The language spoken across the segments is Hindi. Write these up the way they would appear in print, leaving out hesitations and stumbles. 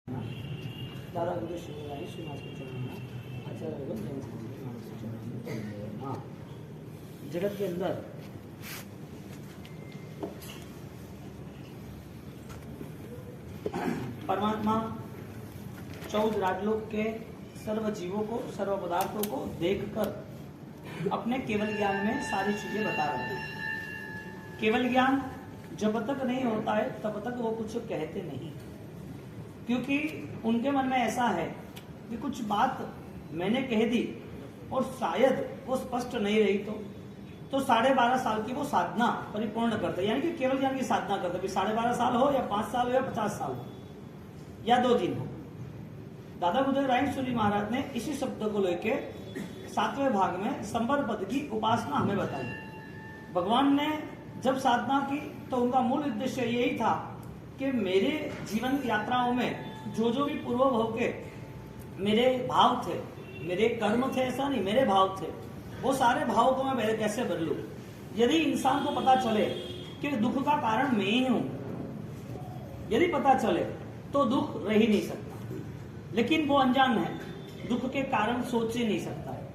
दादा गुरु श्री श्रीनिवास के चरणों में आचार्य हाँ, जगत के अंदर परमात्मा 14 राजलोक के सर्व जीवों को, सर्व पदार्थों को देखकर अपने केवल ज्ञान में सारी चीजें बता रहे हैं। केवल ज्ञान जब तक नहीं होता है तब तक वो कुछ कहते नहीं, क्योंकि उनके मन में ऐसा है कि कुछ बात मैंने कह दी और शायद वो स्पष्ट नहीं रही तो 12.5 साल की वो साधना परिपूर्ण करते, यानी कि केवल ज्ञान की साधना करते। 12.5 साल हो या 5 साल हो या 50 साल हो या 2 दिन हो। दादा गुरुदेव रायसूरी महाराज ने इसी शब्द को लेके 7वें भाग में संबर पद की उपासना हमें बताई। भगवान ने जब साधना की तो उनका मूल उद्देश्य यही था कि मेरे जीवन यात्राओं में जो भी पूर्व भाव के मेरे भाव थे, मेरे कर्म थे, ऐसा नहीं, मेरे भाव थे, वो सारे भावों को मैं कैसे बदलूं। यदि इंसान को पता चले कि दुख का कारण मैं ही हूं, यदि पता चले तो दुख रह ही नहीं सकता, लेकिन वो अनजान है, दुख के कारण सोच ही नहीं सकता है।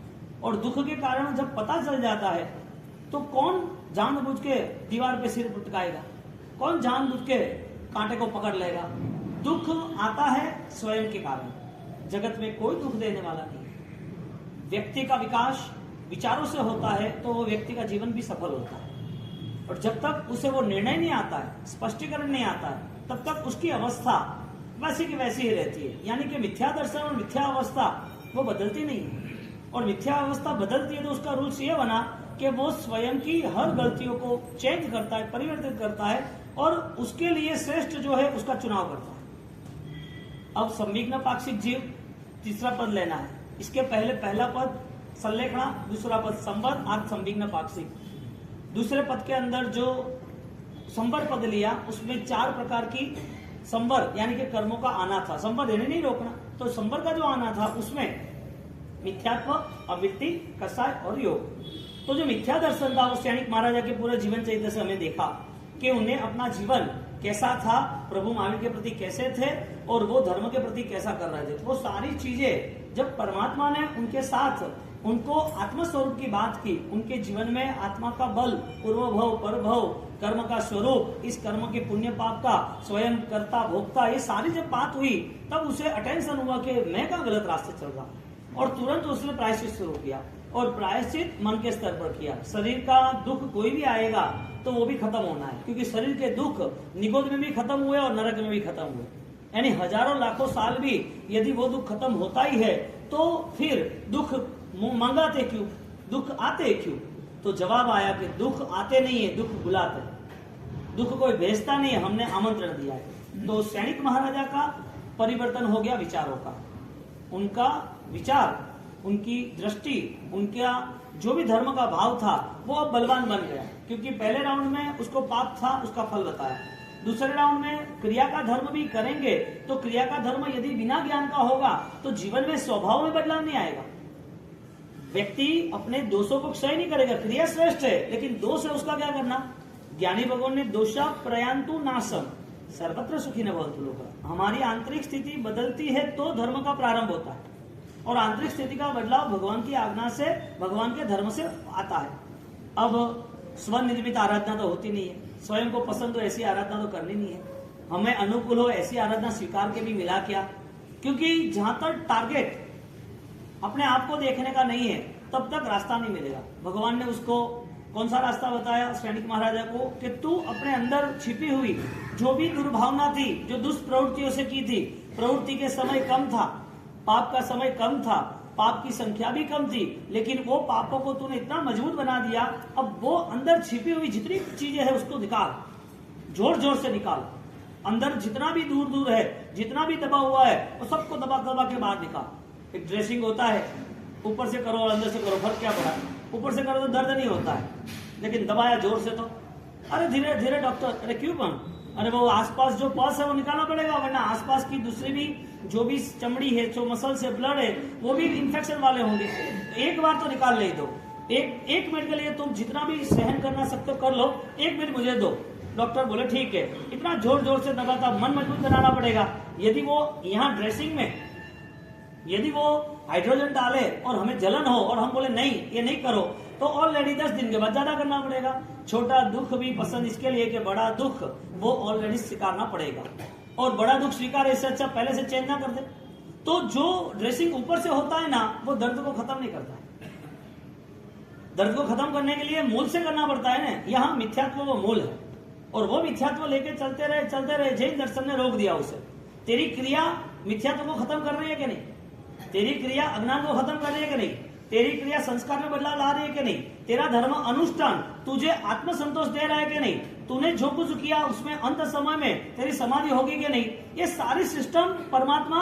और दुख के कारण जब पता चल जाता है तो कौन जानबूझ के दीवार पे सिर पुटकाएगा, कौन जानबूझ के कांटे को पकड़ लेगा। दुख आता है स्वयं के कारण, जगत में कोई दुख देने वाला नहीं। व्यक्ति का विकास विचारों से होता है तो वो व्यक्ति का जीवन भी सफल होता है, और जब तक उसे वो निर्णय नहीं आता है, स्पष्टीकरण नहीं आता है, तब तक उसकी अवस्था वैसी की वैसी ही रहती है। यानी कि मिथ्या दर्शन और मिथ्या अवस्था वो बदलती नहीं है, और मिथ्या अवस्था बदलती है तो उसका रूल्स ये बना कि वो स्वयं की हर गलतियों को चेंज करता है, परिवर्तित करता है, और उसके लिए श्रेष्ठ जो है उसका चुनाव करता है। अब संविघ्न पाक्षिक जीव तीसरा पद लेना है। इसके पहले पहला पद संलेखना, दूसरा पद संबर, आज संविघ्न पाक्षिक। दूसरे पद के अंदर जो संबर पद लिया उसमें 4 प्रकार की संबर यानी कि कर्मों का आना था। संबर देने नहीं रोकना, तो संबर का जो आना था उसमें मिथ्यात्व, अवृत्ति, कसाय और योग। तो जो मिथ्या दर्शन था उस सैनिक महाराजा के पूरे जीवन चरित्र से हमें देखा कि उन्हें अपना जीवन कैसा था, प्रभु महावीर के प्रति कैसे थे और वो धर्म के प्रति कैसा कर रहे थे। वो सारी चीजें जब परमात्मा ने उनके साथ उनको आत्मस्वरूप की बात की, उनके जीवन में आत्मा का बल, पूर्व भव, पर भव, कर्म का स्वरूप, इस कर्म के पुण्य पाप का स्वयं कर्ता भोक्ता, ये सारी जब बात हुई तब उसे अटेंशन हुआ कि मैं का गलत रास्ते चल रहा, और तुरंत उसने प्रायश्चित शुरू किया। और प्रायश्चित मन के स्तर पर किया। शरीर का दुख कोई भी आएगा तो वो भी खत्म होना है, क्योंकि शरीर के दुख निगोद में भी खत्म हुए और नरक में भी खत्म हुए। यानी हजारों लाखों साल भी यदि वो दुख खत्म होता ही है तो फिर दुख मंगाते क्यों, दुख आते क्यों? तो जवाब आया कि दुख आते नहीं है, दुख बुलाते। दुख कोई भेजता नहीं है, हमने आमंत्रण दिया है। तो सैनिक महाराजा का परिवर्तन हो गया विचारों का। उनका विचार, उनकी दृष्टि, उनका जो भी धर्म का भाव था वो अब बलवान बन गया, क्योंकि पहले राउंड में उसको पाप था, उसका फल बताया। दूसरे राउंड में क्रिया का धर्म भी करेंगे तो क्रिया का धर्म यदि बिना ज्ञान का होगा तो जीवन में स्वभाव में बदलाव नहीं आएगा। व्यक्ति अपने दोषों को क्षय नहीं करेगा, क्रिया श्रेष्ठ है लेकिन दोष है उसका क्या करना। ज्ञानी भगवान ने दोषा प्रयांतु नाशम सर्वत्र सुखी न भवन्तु लोकः। हमारी आंतरिक स्थिति बदलती है तो धर्म का प्रारंभ होता है, और आंतरिक स्थिति का बदलाव भगवान की आज्ञा से, भगवान के धर्म से आता है। अब स्वनिर्मित आराधना तो होती नहीं है, स्वयं को पसंद हो ऐसी आराधना तो करनी नहीं है, हमें अनुकूल हो ऐसी आराधना स्वीकार के भी मिला क्या। क्योंकि जहां तक टारगेट अपने आप को देखने का नहीं है तब तक रास्ता नहीं मिलेगा। भगवान ने उसको कौन सा रास्ता बताया सैनिक महाराजा को कि तू अपने अंदर छिपी हुई जो भी दुर्भावना थी, जो दुष्प्रवृत्तियों से की थी, प्रवृत्ति के समय कम था, पाप का समय कम था, पाप की संख्या भी कम थी, लेकिन वो पापों को तूने इतना मजबूत बना दिया। अब वो अंदर छिपी हुई जितनी चीजें है उसको निकाल, जोर जोर से निकाल। अंदर जितना भी दूर दूर है, जितना भी दबा हुआ है वो सबको दबा दबा के बाहर निकाल। एक ड्रेसिंग होता है, ऊपर से करो और अंदर से करो, फर्क क्या पड़ा? ऊपर से करो तो दर्द नहीं होता है, लेकिन दबाया जोर से तो अरे धीरे धीरे डॉक्टर, अरे क्यों बन, अरे वो आसपास जो पस है वो निकालना पड़ेगा, वरना आसपास की दूसरी भी जो भी चमड़ी है, जो मसल से ब्लड है, वो भी इंफेक्शन वाले होंगे। एक बार तो निकाल ले दो, एक मिनट के लिए तुम जितना भी सहन करना सकते हो कर लो, 1 मिनट मुझे दो। डॉक्टर बोले ठीक है, इतना जोर जोर से दबाता, मन मजबूत बनाना पड़ेगा। यदि वो यहाँ ड्रेसिंग में यदि वो हाइड्रोजन डाले और हमें जलन हो और हम बोले नहीं ये नहीं करो, तो ऑलरेडी 10 दिन के बाद ज्यादा करना पड़ेगा। छोटा दुख भी पसंद इसके लिए कि बड़ा दुख वो ऑलरेडी स्वीकारना पड़ेगा, और बड़ा दुख स्वीकार इससे अच्छा पहले से चेंज ना कर दे। तो जो ड्रेसिंग ऊपर से होता है ना, वो दर्द को खत्म नहीं करता है। दर्द को खत्म करने के लिए मूल से करना पड़ता है ना। यहाँ मिथ्यात्व वो मूल है, और वो मिथ्यात्व लेके चलते रहे। जैन दर्शन ने रोक दिया उसे। तेरी क्रिया मिथ्यात्व को खत्म कर रही है कि नहीं? तेरी क्रिया अज्ञान को खत्म कर रही है कि नहीं? तेरी क्रिया संस्कार में बदलाव ला रही है कि नहीं? तेरा धर्म अनुष्ठान तुझे आत्मसंतोष दे रहा है कि नहीं? तूने जो कुछ किया उसमें अंत समय में तेरी समाधि होगी कि नहीं? ये सारी सिस्टम परमात्मा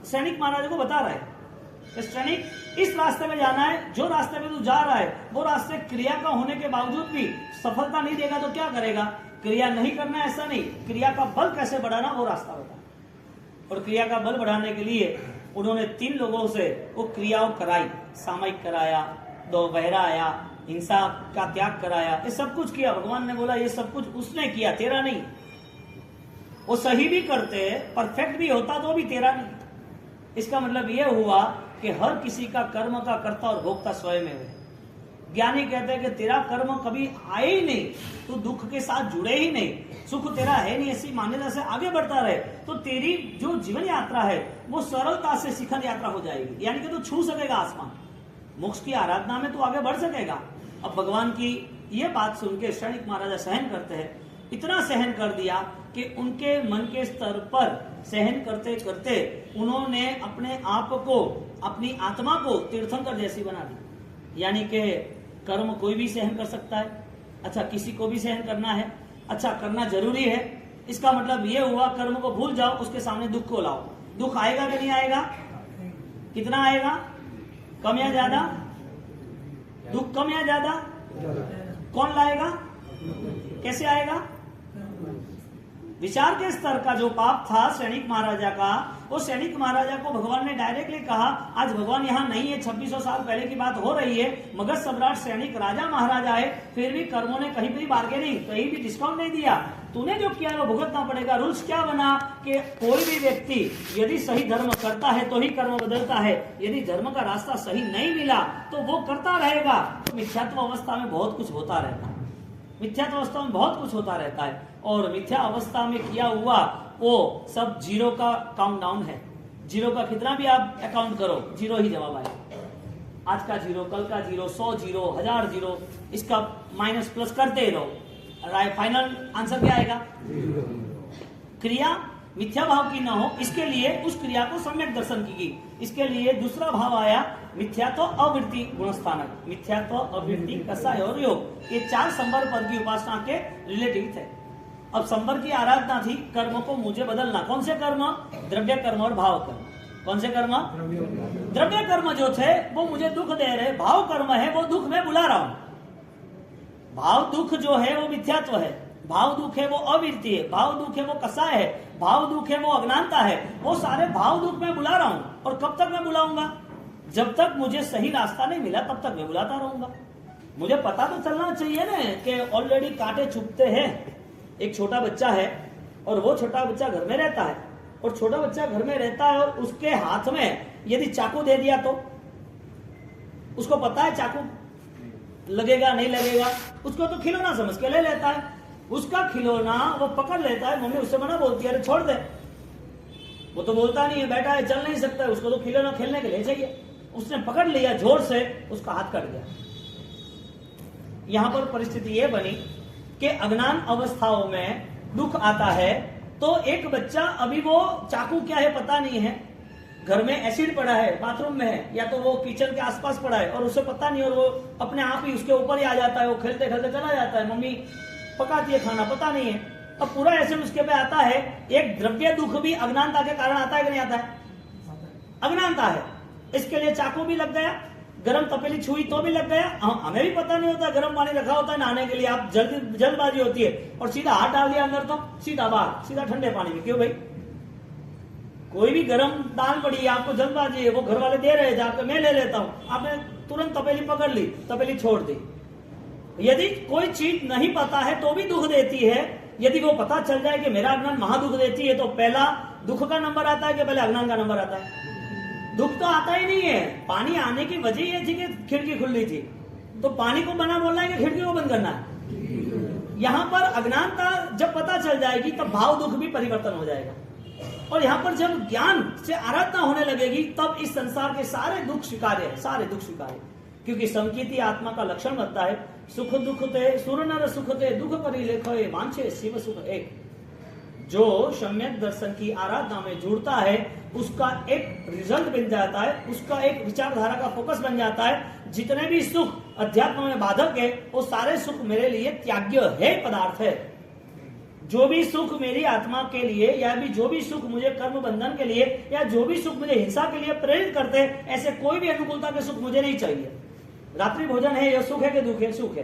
सैनिक महाराज को बता रहा है। सैनिक इस रास्ते में जाना है, जो रास्ते में तू जा रहा है वो रास्ते क्रिया का होने के बावजूद भी सफलता नहीं देगा तो क्या करेगा? क्रिया नहीं करना ऐसा नहीं, क्रिया का बल कैसे बढ़ाना वो रास्ता बता। और क्रिया का बल बढ़ाने के लिए उन्होंने 3 लोगों से वो क्रियाओं कराई, सामयिक कराया, दोपहरा आया, हिंसा का त्याग कराया, ये सब कुछ किया। भगवान ने बोला ये सब कुछ उसने किया, तेरा नहीं। वो सही भी करते, परफेक्ट भी होता तो भी तेरा नहीं। इसका मतलब ये हुआ कि हर किसी का कर्म का कर्ता और भोक्ता स्वयं है। ज्ञानी कहते हैं कि तेरा कर्म कभी आए ही नहीं, तू दुख के साथ जुड़े ही नहीं, सुख तेरा है नहीं, ऐसी मान्यता से आगे बढ़ता रहे तो तेरी जो जीवन यात्रा है वो सरलता से शिखर यात्रा हो जाएगी। यानी कि तू छू सकेगा आसमान, मोक्ष की आराधना में तू आगे बढ़ सकेगा। अब भगवान की ये बात सुन के सैनिक महाराजा सहन करते हैं। इतना सहन कर दिया कि उनके मन के स्तर पर सहन करते करते उन्होंने अपने आप को, अपनी आत्मा को तीर्थंकर जैसी बना दी। यानी कि कर्म कोई भी सहन कर सकता है। अच्छा, किसी को भी सहन करना है, अच्छा करना जरूरी है। इसका मतलब ये हुआ कर्म को भूल जाओ, उसके सामने दुख को लाओ। दुख आएगा कि नहीं आएगा? कितना आएगा? कम या ज्यादा? दुख कम या ज्यादा? कौन लाएगा? कैसे आएगा? विचार के स्तर का जो पाप था सैनिक महाराजा का, वो सैनिक महाराजा को भगवान ने डायरेक्टली कहा, आज भगवान यहाँ नहीं है, 2600 साल पहले की बात हो रही है, मगध सम्राट सैनिक राजा महाराजा है, फिर भी कर्मों ने कहीं भी बार्गेनिंग, कहीं भी डिस्काउंट नहीं दिया। तूने जो किया है वो भुगतना पड़ेगा। रूल्स क्या बना कि कोई भी व्यक्ति यदि सही धर्म करता है तो ही कर्म बदलता है, यदि धर्म का रास्ता सही नहीं मिला तो वो करता रहेगा। तो मिथ्यात्व अवस्था में बहुत कुछ होता रहता है, मिथ्यात्व अवस्था में बहुत कुछ होता रहता है, और मिथ्या अवस्था में किया हुआ वो सब जीरो का काउंटडाउन है। जीरो का कितना भी आप अकाउंट करो, जीरो ही जवाब आएगा। आज का जीरो, कल का जीरो, 100 जीरो, 1000 जीरो, इसका माइनस प्लस करते रहो, फाइनल आंसर क्या आएगा? क्रिया मिथ्या भाव की न हो, इसके लिए उस क्रिया को सम्यक दर्शन की गई। इसके लिए दूसरा भाव आया मिथ्यात्व अवृत्ति गुणस्थानक। मिथ्यात्व, अवृत्ति, कसाय और योग, ये 4 संवर पद की उपासना के रिलेटिव थे। अब संवर की आराधना थी कर्म को मुझे बदलना। कौन से कर्म? द्रव्य कर्म और भाव कर्म। कौन से कर्म? द्रव्य कर्म जो थे वो मुझे दुख दे रहे, भाव कर्म है वो दुख में बुला रहा हूं। भाव दुख जो है वो मिथ्यात्व है, भाव दुख है वो अवृत्ति है, भाव दुख है वो कसाय है, भाव दुख है वो अज्ञानता है। वो सारे भाव दुख में बुला रहा हूं, और कब तक मैं बुलाऊंगा? जब तक मुझे सही रास्ता नहीं मिला तब तक मैं बुलाता रहूंगा। मुझे पता तो चलना चाहिए ना कि ऑलरेडी कांटे चुभते हैं। एक छोटा बच्चा है और वो छोटा बच्चा घर में रहता है, और छोटा बच्चा घर में रहता है और उसके हाथ में यदि चाकू दे दिया तो उसको पता है चाकू लगेगा नहीं लगेगा, उसको तो खिलौना समझ के ले लेता है। उसका खिलौना वो पकड़ लेता है, मम्मी उससे मना बोलती है अरे छोड़ दे, वो तो बोलता नहीं है, बैठा है, चल नहीं सकता है, उसको तो खिलौना खेलने के लिए चाहिए। उसने पकड़ लिया जोर से, उसका हाथ कट गया। यहां पर परिस्थिति ये बनी कि अज्ञान अवस्थाओं में दुख आता है तो एक बच्चा, अभी वो चाकू क्या है पता नहीं है, घर में एसिड पड़ा है, बाथरूम में है, या तो वो किचन के आसपास पड़ा है और उसे पता नहीं, और वो अपने आप ही उसके ऊपर ही आ जाता है, वो खेलते खेलते चला जाता है, मम्मी पकाती है खाना, पता नहीं है। अब पूरा एसिड उसके पे आता है। एक द्रव्य दुख भी अज्ञानता के कारण आता है कि नहीं आता है? अज्ञानता है। इसके लिए चाकू भी लग गया, गरम तपेली छुई तो भी लग गया। हमें भी पता नहीं होता, गरम पानी रखा होता है नहाने के लिए, आप जल्दबाजी होती है और सीधा हाथ डाल दिया अंदर तो सीधा बाहर, सीधा ठंडे पानी में। क्यों भाई? कोई भी गरम दाल पड़ी है, आपको जल्दबाजी है, वो घर वाले दे रहे हैं, जाकर मैं ले लेता हूं, आपने तुरंत तपेली पकड़ ली, तपेली छोड़ दी। यदि कोई चीज नहीं पता है तो भी दुख देती है, यदि वो पता चल जाए कि मेरा अज्ञान महादुख देती है, तो पहला दुख का नंबर आता है कि पहले अज्ञान का नंबर आता है? दुख तो आता ही नहीं है। पानी आने की वजह यह थी कि खिड़की खुली थी, तो पानी को बना बोलना है कि खिड़की को बंद करना है? यहां पर अज्ञानता जब पता चल जाएगी तब भाव दुख भी परिवर्तन हो जाएगा, और यहां पर जब ज्ञान से आराधना होने लगेगी तब इस संसार के सारे दुख स्वीकार्य है, सारे दुख स्वीकार्य। क्योंकि संकीर्ति आत्मा का लक्षण बनता है, सुख दुख ते सुर नर सुख ते दुख परि लेखो वांछे शिव सुख एक। जो सम्यक दर्शन की आराधना में जुड़ता है उसका एक रिजल्ट बन जाता है, उसका एक विचारधारा का फोकस बन जाता है। जितने भी सुख अध्यात्म में बाधक है वो सारे सुख मेरे लिए त्याग्य है, पदार्थ है। जो भी सुख मेरी आत्मा के लिए, या भी जो भी सुख मुझे कर्म बंधन के लिए, या जो भी सुख मुझे हिंसा के लिए प्रेरित करते हैं, ऐसे कोई भी अनुकूलता के सुख मुझे नहीं चाहिए। रात्रि भोजन है, यह सुख है कि दुख है? सुख है।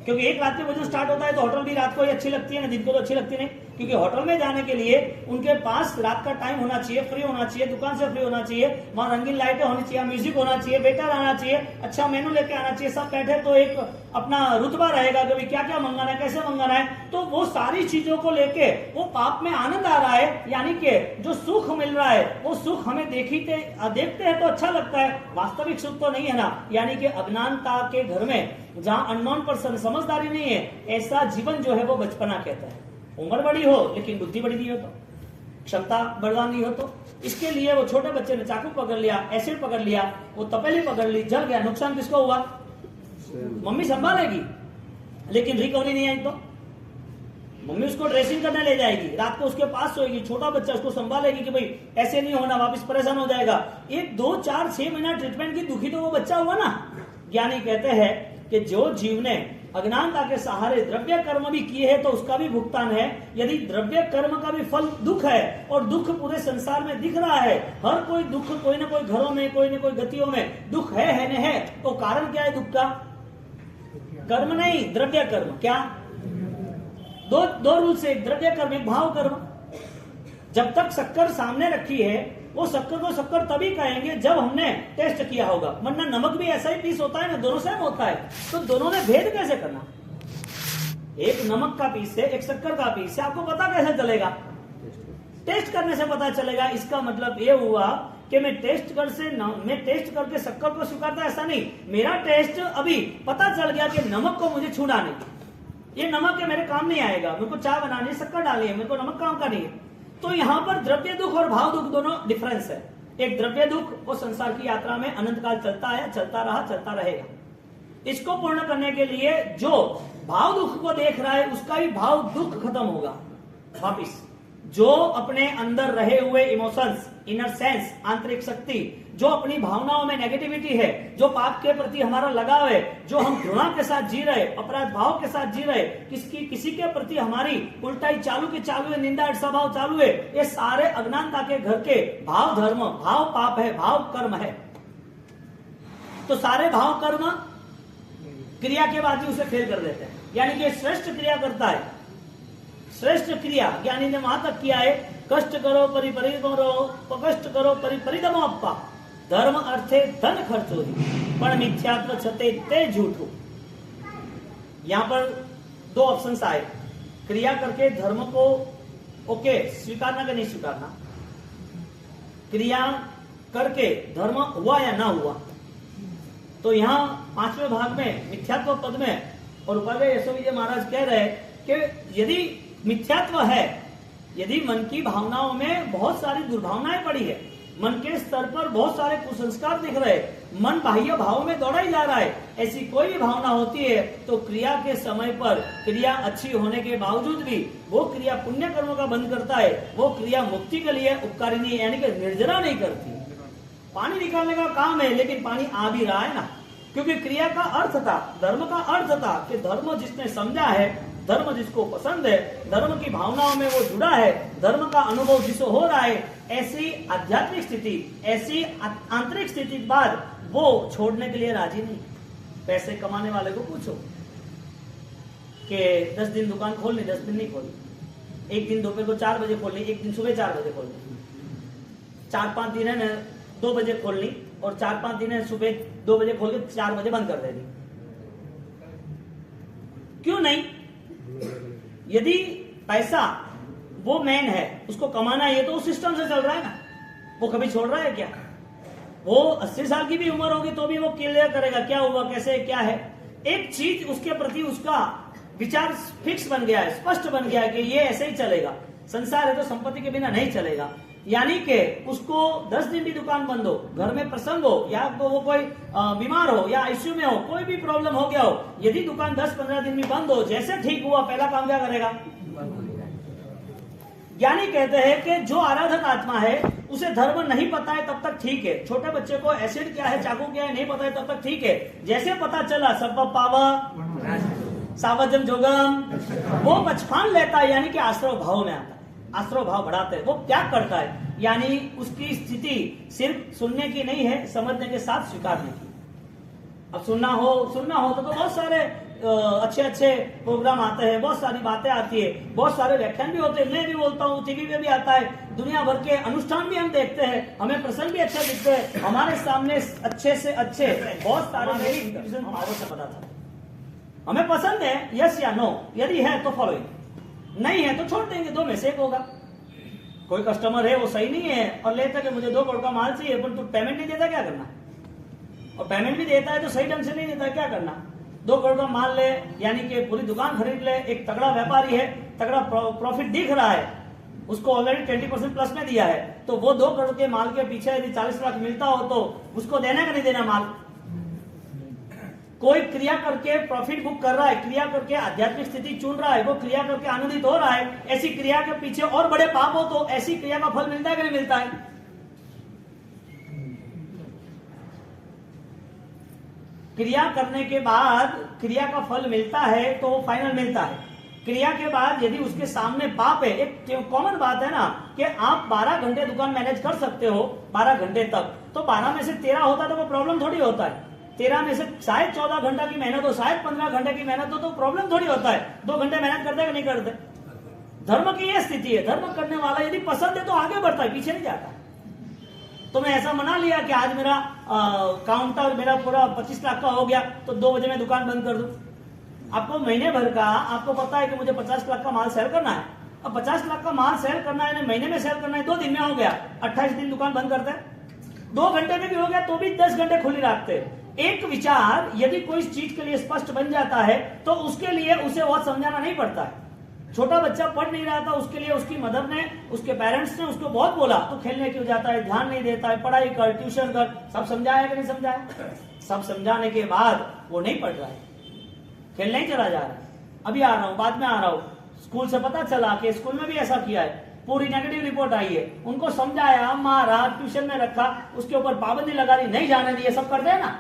क्योंकि एक रात्रि भोजन स्टार्ट होता है तो होटल भी रात को ही अच्छी लगती है ना, दिन को तो अच्छी लगती नहीं। क्योंकि होटल में जाने के लिए उनके पास रात का टाइम होना चाहिए, फ्री होना चाहिए, दुकान से फ्री होना चाहिए, वहां रंगीन लाइटें होनी चाहिए, म्यूजिक होना चाहिए, वेटर आना चाहिए, अच्छा मेनू लेके आना चाहिए, सब बैठे तो एक अपना रुतबा रहेगा कि भाई क्या क्या मंगाना है, कैसे मंगाना है। तो वो सारी चीजों को लेके वो पाप में आनंद आ रहा है, यानी कि जो सुख मिल रहा है वो सुख हमें देखते हैं तो अच्छा लगता है, वास्तविक सुख तो नहीं है ना। यानी कि अज्ञानता के घर में जहां अननोन पर्सन, समझदारी नहीं है, ऐसा जीवन जो है वो बचपना कहता है। उम्र बड़ी हो लेकिन बुद्धि बड़ी नहीं हो, तो क्षमता बढ़वा नहीं हो, तो इसके लिए वो छोटे बच्चे ने चाकू पकड़ लिया, एसिड पकड़ लिया, वो तपेली पकड़ ली, जल गया, नुकसान किसको हुआ? मम्मी संभालेगी, लेकिन रिकवरी नहीं आई तो मम्मी उसको ड्रेसिंग करने ले जाएगी, रात को उसके पास सोएगी, छोटा बच्चा उसको संभालेगी कि भाई ऐसे नहीं होना, वापस परेशान हो जाएगा। 1, 2, 4, 6 महीना ट्रीटमेंट की दुखी तो वो बच्चा हुआ ना। ज्ञानी कहते हैं कि जो जीव ने अज्ञानता के सहारे द्रव्य कर्म भी किए हैं तो उसका भी भुगतान है। यदि द्रव्य कर्म का भी फल दुख है, और दुख पूरे संसार में दिख रहा है, हर कोई दुख कोई ना कोई घरों में, कोई ना कोई गतियों में दुख है न है, तो कारण क्या है दुख का? कर्म नहीं, द्रव्य कर्म। क्या? दो रूल से, द्रव्य कर्म, एक भाव कर्म। जब तक शक्कर सामने रखी है, वो शक्कर को शक्कर तभी कहेंगे जब हमने टेस्ट किया होगा, वरना नमक भी ऐसा ही पीस होता है ना, दोनों सेम होता है। तो दोनों में भेद कैसे करना? एक नमक का पीस है, एक शक्कर का पीस है, आपको पता कैसे चलेगा? टेस्ट करने से पता चलेगा। इसका मतलब ये हुआ कि मैं टेस्ट करके शक्कर को स्वीकारता, ऐसा नहीं। मेरा टेस्ट अभी पता चल गया कि नमक को मुझे छूना नहीं, ये नमक है, मेरे काम नहीं आएगा, मेरे को चाय बनानी है, शक्कर डालनी है, मेरे को नमक काम का नहीं है। तो यहां पर द्रव्य दुख और भाव दुख दोनों डिफरेंस है। एक द्रव्य दुख वो संसार की यात्रा में अनंत काल चलता है, चलता रहा, चलता रहेगा। इसको पूर्ण करने के लिए जो भाव दुख को देख रहा है उसका भी भाव दुख खत्म होगा वापिस। जो अपने अंदर रहे हुए इमोशंस, इनर सेंस, आंतरिक शक्ति, जो अपनी भावनाओं में नेगेटिविटी है, जो पाप के प्रति हमारा लगाव है, जो हम घृणा के साथ जी रहे, अपराध भाव के साथ जी रहे, किसी के प्रति हमारी उल्टाई चालू है, निंदा स्वभाव चालू है, ये सारे अज्ञानता के घर के भाव धर्म, भाव पाप है, भाव कर्म है। तो सारे भाव कर्म क्रिया के बाद ही उसे फेल कर देते हैं। यानी कि श्रेष्ठ क्रिया करता है, श्रेष्ठ क्रिया ज्ञानी ने वहां तक किया है, कष्ट करो परिपरिदमो रहो, कष्ट करो परिपरिदमो अप्पा, धर्म अर्थे धन खर्चो ही, पण मिथ्यात्व छते ते झूठो। यहां पर 2 ऑप्शंस आए, क्रिया करके धर्म को ओके स्वीकारना कि नहीं स्वीकारना, क्रिया करके धर्म हुआ या ना हुआ। तो यहां 5वें भाग में मिथ्यात्व पद में और उपाध्याय यशो विजय महाराज कह रहे हैं कि यदि मिथ्यात्व है, यदि मन की भावनाओं में बहुत सारी दुर्भावनाएं पड़ी है, मन के स्तर पर बहुत सारे कुसंस्कार दिख रहे, मन बाह्य भावों में दौड़ा ही जा रहा है, ऐसी कोई भी भावना होती है तो क्रिया के समय पर क्रिया अच्छी होने के बावजूद भी वो क्रिया पुण्य कर्मों का बंद करता है, वो क्रिया मुक्ति के लिए उपकारी नहीं, यानी कि निर्जरा नहीं करती। पानी निकालने का काम है लेकिन पानी आ भी रहा है ना, क्योंकि क्रिया का अर्थ था, धर्म का अर्थ था कि धर्म जिसने समझा है, धर्म जिसको पसंद है, धर्म की भावनाओं में वो जुड़ा है, धर्म का अनुभव जिसको हो रहा है, ऐसी आध्यात्मिक स्थिति, ऐसी आंतरिक स्थिति बाद वो छोड़ने के लिए राजी नहीं। पैसे कमाने वाले को पूछो कि 10 दिन दुकान खोलनी, 10 दिन नहीं खोलनी, एक दिन दोपहर को 4 बजे खोलनी, एक दिन सुबह 4 बजे खोलनी, 4-5 दिन है ना 2 बजे खोलनी, और 4-5 दिन है सुबह 2 बजे खोल के 4 बजे बंद कर देनी। क्यों नहीं? यदि पैसा वो मेन है, उसको कमाना है, ये तो उस सिस्टम से चल रहा है ना, वो कभी छोड़ रहा है क्या? वो 80 साल की भी उम्र होगी तो भी वो क्लियर करेगा क्या हुआ, कैसे, क्या है। एक चीज उसके प्रति उसका विचार फिक्स बन गया है, स्पष्ट बन गया है कि ये ऐसे ही चलेगा, संसार है तो संपत्ति के बिना नहीं चलेगा। यानी कि उसको 10 दिन भी दुकान बंद हो, घर में प्रसंग हो, या तो वो कोई बीमार हो या आईसीयू में हो, कोई भी प्रॉब्लम हो गया हो, यदि दुकान 10-15 दिन भी बंद हो, जैसे ठीक हुआ पहला काम क्या करेगा? ज्ञानी कहते हैं कि जो आराधक आत्मा है उसे धर्म नहीं पता है तब तक ठीक है। छोटे बच्चे को एसिड क्या है, चाकू क्या है नहीं पता है तब तक ठीक है। जैसे पता चला सब पावा सावजम जोगम, वो बचपन लेता है, यानी कि आश्रव भाव में आता है, आश्रव भाव बढ़ाते हैं। वो क्या करता है, यानी उसकी स्थिति सिर्फ सुनने की नहीं है, समझने के साथ स्वीकारने की। अब सुनना हो तो बहुत सारे अच्छे अच्छे प्रोग्राम आते हैं, बहुत सारी बातें आती है, बहुत सारे व्याख्यान भी होते हैं, मैं भी बोलता हूँ, टीवी पे भी आता है, दुनिया भर के अनुष्ठान भी हम देखते हैं, हमें प्रसंग भी अच्छे दिखते हैं, हमारे सामने अच्छे से अच्छे बहुत सारे पावर से पता था। हमें पसंद है यस या नो, यदि है तो फॉलोइंग, नहीं है तो छोड़ देंगे, दो में से एक होगा। कोई कस्टमर है वो सही नहीं है और लेता कि मुझे 2 करोड़ का माल चाहिए, पर तू पेमेंट नहीं देता, क्या करना? और पेमेंट भी देता है तो सही ढंग से नहीं देता, क्या करना? 2 करोड़ का माल ले, यानी कि पूरी दुकान खरीद ले, एक तगड़ा व्यापारी है, तगड़ा प्रॉफिट दिख रहा है, उसको ऑलरेडी 20% प्लस में दिया है, तो वो 2 करोड़ के माल के पीछे यदि 40 लाख मिलता हो तो उसको देना का नहीं देना माल? कोई क्रिया करके प्रॉफिट बुक कर रहा है, क्रिया करके आध्यात्मिक स्थिति चुन रहा है, वो क्रिया करके आनंदित हो रहा है, ऐसी क्रिया के पीछे और बड़े पाप हो तो ऐसी क्रिया का फल मिलता है कि नहीं मिलता है? क्रिया करने के बाद क्रिया का फल मिलता है तो वो फाइनल मिलता है। क्रिया के बाद यदि उसके सामने पाप है, एक कॉमन बात है ना कि आप 12 घंटे दुकान मैनेज कर सकते हो 12 घंटे तक, तो 12 में से 13 होता तो कोई प्रॉब्लम थोड़ी होता है। 13 में से शायद 14 घंटा की मेहनत हो, शायद 15 घंटे की मेहनत हो, तो प्रॉब्लम थोड़ी होता है। 2 घंटे मेहनत करते कि नहीं करते? धर्म की यह स्थिति है, धर्म करने वाला यदि पसंद है तो आगे बढ़ता है, पीछे नहीं जाता। तो मैं ऐसा मना लिया कि आज मेरा काउंटर मेरा पूरा 25 लाख का हो गया तो 2 बजे मैं दुकान बंद कर दूं। आपको महीने भर का आपको पता है कि मुझे 50 लाख का माल सेल करना है, अब 50 लाख का माल सेल करना है, महीने में सेल करना है, 2 दिन में हो गया, 28 दिन दुकान बंद करते हैं, 2 घंटे में भी हो गया तो भी 10 घंटे खुली रखते हैं। एक विचार यदि कोई चीज के लिए स्पष्ट बन जाता है तो उसके लिए उसे बहुत समझाना नहीं पड़ता है। छोटा बच्चा पढ़ नहीं रहा था, उसके लिए उसकी मदर ने, उसके पेरेंट्स ने उसको बहुत बोला, तो खेलने क्यों जाता है, ध्यान नहीं देता है, पढ़ाई कर, ट्यूशन कर, सब समझाया कि नहीं समझाया? सब समझाने के बाद वो नहीं पढ़ रहा है, खेलने ही चला जा रहा है। अभी आ रहा हूं, बाद में आ रहा हूं, स्कूल से पता चला कि स्कूल में भी ऐसा किया है, पूरी नेगेटिव रिपोर्ट आई है, उनको समझाया, मारा, ट्यूशन में रखा, उसके ऊपर पाबंदी लगा दी, नहीं जाने दी, ये सब करते हैं ना।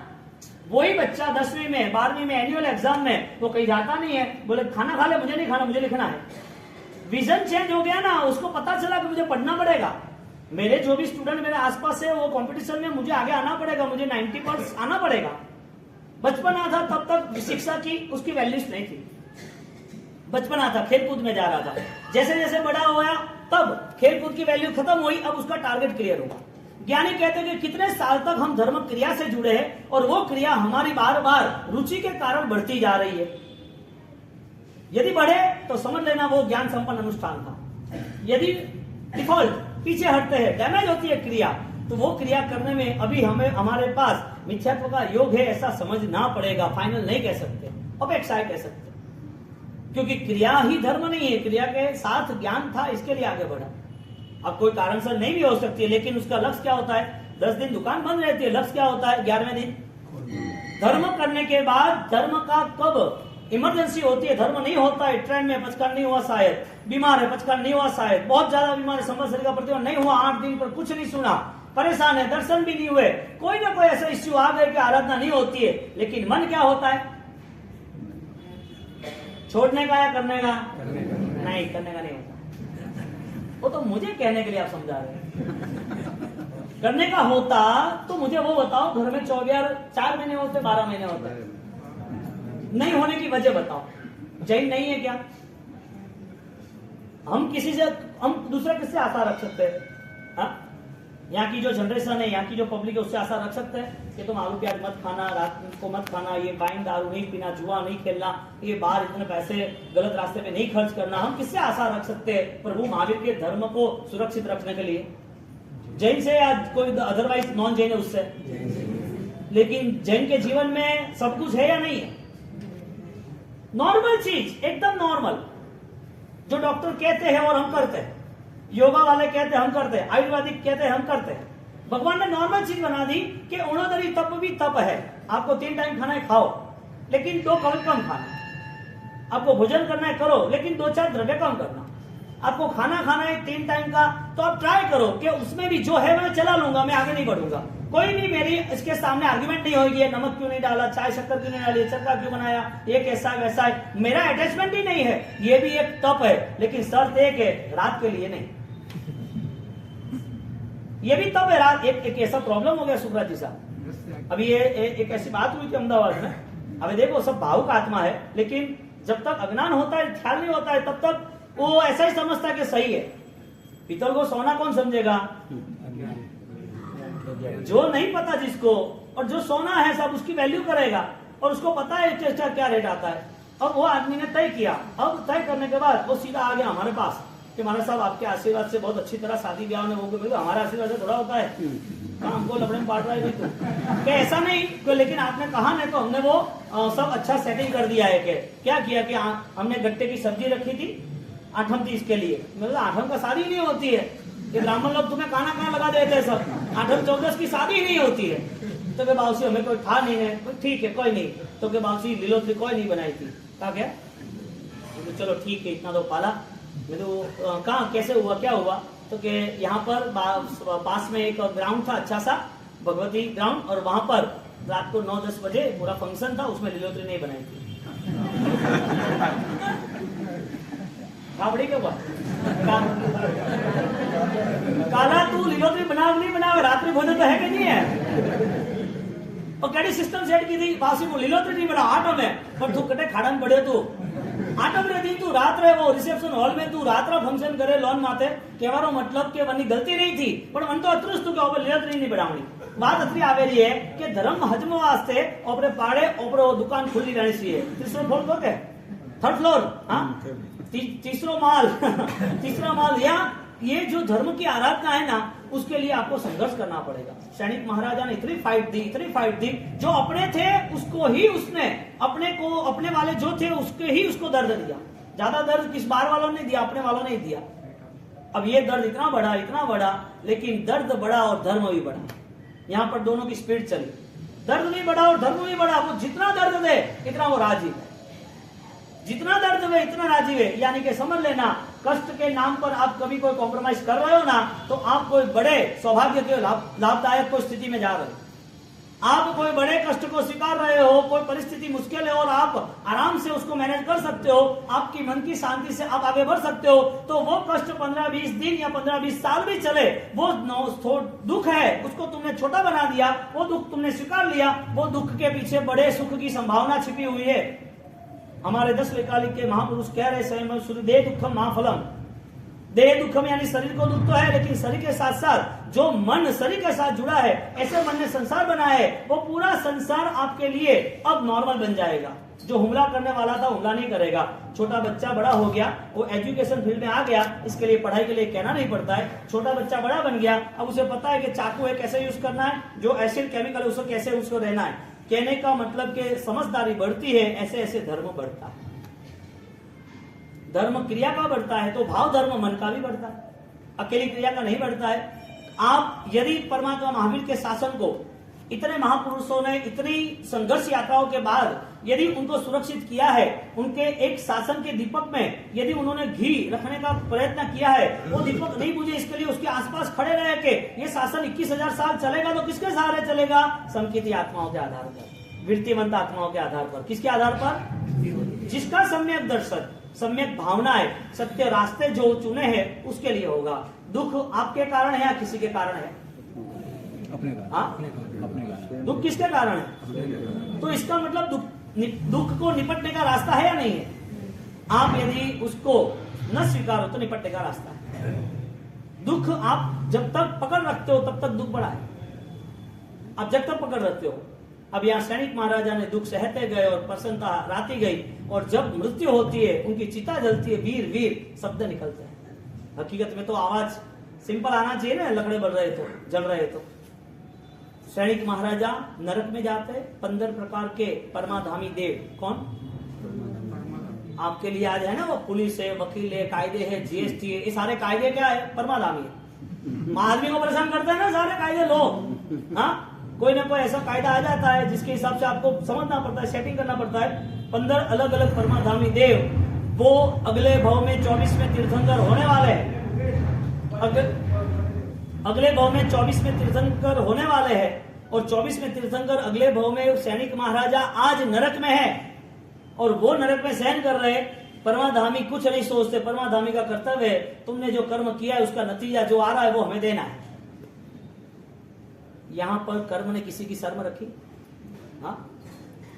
वही बच्चा 10वीं में 12वीं में एनुअल एग्जाम में वो कहीं जाता नहीं है, बोले खाना खा ले, मुझे नहीं खाना, मुझे लिखना है। विजन चेंज हो गया ना, उसको पता चला कि मुझे पढ़ना पड़ेगा, मेरे जो भी स्टूडेंट मेरे आसपास है वो कंपटीशन में मुझे आगे आना पड़ेगा, मुझे 90% आना पड़ेगा। बचपना था तब तक शिक्षा की उसकी वैल्यूज नहीं थी, बचपना था, खेलकूद में जा रहा था, जैसे जैसे बड़ा हुआ तब खेलकूद की वैल्यू खत्म हुई, अब उसका टारगेट क्लियर होगा। ज्ञानी कहते हैं कि कितने साल तक हम धर्म क्रिया से जुड़े हैं और वो क्रिया हमारी बार बार रुचि के कारण बढ़ती जा रही है। यदि बढ़े तो समझ लेना वो ज्ञान संपन्न अनुष्ठान था। यदि डिफॉल्ट पीछे हटते हैं, डैमेज होती है क्रिया, तो वो क्रिया करने में अभी हमें हमारे पास मिथ्यात्व का योग है ऐसा समझना पड़ेगा। फाइनल नहीं कह सकते, अपेक्षाएं कह सकते, क्योंकि क्रिया ही धर्म नहीं है, क्रिया के साथ ज्ञान था, इसके लिए आगे बढ़ा। अब कोई कारण से नहीं भी हो सकती है, लेकिन उसका लक्ष्य क्या होता है? 10 दिन दुकान बंद रहती है, लक्ष्य क्या होता है? 11वें दिन धर्म करने के बाद धर्म का कब इमरजेंसी होती है, धर्म नहीं होता है, ट्रेन में पचकार नहीं हुआ शायद, बीमार है पचकार नहीं हुआ शायद, बहुत ज्यादा बीमार है, संवत्सरी का प्रतिबंध नहीं हुआ, 8 दिन पर कुछ नहीं सुना, परेशान है, दर्शन भी नहीं हुए, कोई ना कोई ऐसा इश्यू आ गए कि आराधना नहीं होती है, लेकिन मन क्या होता है? छोड़ने का या करने का? नहीं, करने का नहीं होता। वो तो मुझे कहने के लिए आप समझा रहे हैं। करने का होता तो मुझे वो बताओ, घर में 4 महीने होते, 12 महीने होते, नहीं होने की वजह बताओ। जैन नहीं है क्या? हम दूसरे किससे आशा रख सकते हैं? यहाँ की जो जनरेशन है, यहाँ की जो पब्लिक है, उससे आशा रख सकते हैं कि तुम आलू प्याज मत खाना, रात को मत खाना, ये वाइन दारू नहीं पीना, जुआ नहीं खेलना, ये बाहर इतने पैसे गलत रास्ते पे नहीं खर्च करना। हम किससे आशा रख सकते हैं? प्रभु महावीर के धर्म को सुरक्षित रखने के लिए। जैन से या कोई अदरवाइज नॉन जैन है उससे, लेकिन जैन के जीवन में सब कुछ है या नहीं है? नॉर्मल चीज, एकदम नॉर्मल, जो डॉक्टर कहते हैं और हम करते हैं, योगा वाले कहते हैं हम करते हैं, आयुर्वेदिक कहते हैं हम करते हैं। भगवान ने नॉर्मल चीज बना दी कि उणोदरी तप भी तप है। आपको 3 टाइम खाना है खाओ, लेकिन 2 कभी कम खाना। आपको भोजन करना है करो, लेकिन 2-4 द्रव्य कम करना। आपको खाना है 3 टाइम का, तो आप ट्राई करो कि उसमें भी जो है मैं चला लूंगा, मैं आगे नहीं बढ़ूंगा। कोई भी मेरी इसके सामने आर्गुमेंट नहीं होगी, नमक क्यों नहीं डाला, चाय शक्कर क्यों नहीं डाली, चक्का क्यों बनाया, ये कैसा है वैसा है। मेरा अटैचमेंट ही नहीं है, ये भी एक तप है, लेकिन शर्त एक है, रात के लिए नहीं। ये भी तब है रात। एक ऐसा प्रॉब्लम हो गया सुब्रत जी साहब, अभी ये एक ऐसी बात हुई थी अहमदाबाद में। अभी देखो सब भावुक आत्मा है, लेकिन जब तक अज्ञान होता है, ख्याल नहीं होता है, तब तक वो ऐसा ही समझता है कि सही है। पीतल को सोना कौन समझेगा? जो नहीं पता जिसको, और जो सोना है सब उसकी वैल्यू करेगा, और उसको पता है इसका क्या रेट आता है। अब वो आदमी ने तय किया, अब तय करने के बाद वो सीधा आ गया हमारे पास कि महाराज साहब आपके आशीर्वाद से बहुत अच्छी तरह शादी ब्याह में हो गए। हमारा आशीर्वाद से थोड़ा होता है, हमको लपड़े में पाट रहा है तो ऐसा नहीं तो, लेकिन आपने कहा नहीं तो हमने वो सब अच्छा सेटिंग कर दिया है। कि क्या किया कि हमने गट्टे की सब्जी रखी थी 8 तीज के लिए। मतलब 8 का शादी नहीं होती है, ये ब्राह्मण लोग तुम्हें खाना कहाँ लगा देते हैं सब। 8 14 की शादी नहीं होती है। तो के बाबूजी हमें कोई था नहीं है, ठीक है कोई नहीं। तो के बाबूजी लीलोत्री कोई नहीं बनाई थी। कहा क्या? तो चलो ठीक है, इतना तो पाला। तो कहाँ कैसे हुआ, क्या हुआ? तो कि यहाँ पर पास में एक ग्राउंड था, अच्छा सा भगवती ग्राउंड, और वहां पर रात को 9-10 बजे पूरा फंक्शन था, उसमें लीलोत्री नहीं बनाई थी। क्या हुआ? काला तू लीलोत्री बनाओ नहीं बनाओ, रात्रि भोजन तो है कि नहीं है? और कैडी सिस्टम सेट की थी, बासी को लीलोत्री नहीं बनाओ आटो में, पर तू कटे खाड़ा में पड़े, तू आटम रहती, तू रात रहे वो रिसेप्शन हॉल में, तू रात फंक्शन करे लोन माथे केवारो मतलब के वनी गलती नहीं थी, पर मन तो अतृष्ट तू के ऊपर लीलोत्री नहीं बनावनी। बात अतरी आवेली है कि धर्म हजम वास्ते ओपरे पाड़े ओपरे दुकान खुली रहनी चाहिए। तीसरो फ्लोर तो क्या? 3rd फ्लोर, हाँ तीसरो माल तीसरा माल। यहाँ ये जो धर्म की आराधना है ना, उसके लिए आपको संघर्ष करना पड़ेगा। सैनिक महाराजा ने इतनी फाइट दी, जो अपने थे उसको ही उसने, अपने वाले जो थे उसके ही उसको दर्द दिया। ज्यादा दर्द किस बार वालों ने दिया? अपने वालों ने दिया। अब ये दर्द इतना बढ़ा, लेकिन दर्द बढ़ा और धर्म भी बढ़ा। यहाँ पर दोनों की स्पीड चली, दर्द भी बढ़ा और धर्म भी बढ़ा। वो जितना दर्द दे इतना वो राजी है, जितना दर्द है इतना राजी है। यानी कि समझ लेना, कष्ट के नाम पर आप कभी कोई कॉम्प्रोमाइज कर रहे हो ना, तो आप कोई बड़े सौभाग्य के लाभदायक कोई स्थिति में जा रहे हो। आप कोई बड़े कष्ट को स्वीकार रहे हो, कोई परिस्थिति मुश्किल है और आप आराम से उसको मैनेज कर सकते हो, आपकी मन की शांति से आप आगे बढ़ सकते हो। तो वो कष्ट 15-20 दिन या 15-20 साल भी चले, वो दुख है उसको तुमने छोटा बना दिया, वो दुख तुमने स्वीकार लिया, वो दुख के पीछे बड़े सुख की संभावना छिपी हुई है। हमारे 10 वैकालिक के महापुरुष कह रहे स्वयं सूर्यदेह दुखम महाफलम। देह दुखम यानी शरीर को दुख तो है, लेकिन शरीर के साथ साथ जो मन शरीर के साथ जुड़ा है, ऐसे मन ने संसार बनाया है, वो पूरा संसार आपके लिए अब नॉर्मल बन जाएगा। जो हमला करने वाला था हमला नहीं करेगा। छोटा बच्चा बड़ा हो गया, वो एजुकेशन फील्ड में आ गया, इसके लिए पढ़ाई के लिए कहना नहीं पड़ता है। छोटा बच्चा बड़ा बन गया, अब उसे पता है कि चाकू है कैसे यूज करना है, जो एसिड केमिकल उसको कैसे उसको रहना है। कहने का मतलब कि समझदारी बढ़ती है, ऐसे ऐसे धर्म बढ़ता है। धर्म क्रिया का बढ़ता है तो भाव धर्म मन का भी बढ़ता है, अकेली क्रिया का नहीं बढ़ता है। आप यदि परमात्मा महावीर के शासन को इतने महापुरुषों ने इतनी संघर्ष यात्राओं के बाद यदि उनको सुरक्षित किया है, उनके एक शासन के दीपक में यदि उन्होंने घी रखने का प्रयत्न किया है, वो दीपक नहीं बुझे, इसके लिए उसके आसपास खड़े रहे कि ये शासन 21,000 साल चलेगा, तो किसके सहारे चलेगा? संकीर्ति आत्माओं के आधार पर, वृत्तिमंत आत्माओं के आधार पर। किसके आधार पर? जिसका सम्यक दर्शन, सम्यक भावना है, सत्य रास्ते जो चुने हैं उसके लिए होगा। दुख आपके कारण है या किसी के कारण है? अपने कारण। दुख किसके कारण है? तो इसका मतलब दुख को निपटने का रास्ता है या नहीं है? आप यदि उसको न स्वीकारो तो निपटने का रास्ता है। दुख आप जब तक पकड़ रखते हो तब तक दुख बड़ा है। आप जब तक पकड़ रखते हो, अब यहाँ सैनिक महाराजा ने दुख सहते गए और प्रसन्नता राती गई, और जब मृत्यु होती है उनकी चिता जलती है, वीर वीर शब्द निकलते हैं। हकीकत में तो आवाज सिंपल आना चाहिए ना, लकड़े बढ़ रहे तो, जल रहे तो। सैनिक महाराजा नरक में जाते, 15 प्रकार के परमाधामी देव। कौन? आपके लिए आज है ना, वो पुलिस है, वकील है, कायदे है, जीएसटी है, ये सारे कायदे क्या है? परमाधामी है। आदमी को परेशान करते हैं ना सारे कायदे लोग। हाँ, कोई ना कोई ऐसा कायदा आ जाता है जिसके हिसाब से आपको समझना पड़ता है, सेटिंग करना पड़ता है। 15 अलग अलग परमाधामी देव, वो अगले भाव में 24 में तीर्थंकर होने वाले हैं। अगले भाव में 24 में तीर्थंकर होने वाले हैं, और 24 में तीर्थंकर अगले भाव में सैनिक महाराजा आज नरक में है, और वो नरक में सहन कर रहे। परमाधामी कुछ नहीं सोचते, परमाधामी का कर्तव्य है तुमने जो कर्म किया है उसका नतीजा जो आ रहा है वो हमें देना है। यहां पर कर्म ने किसी की शर्म रखी? हाँ,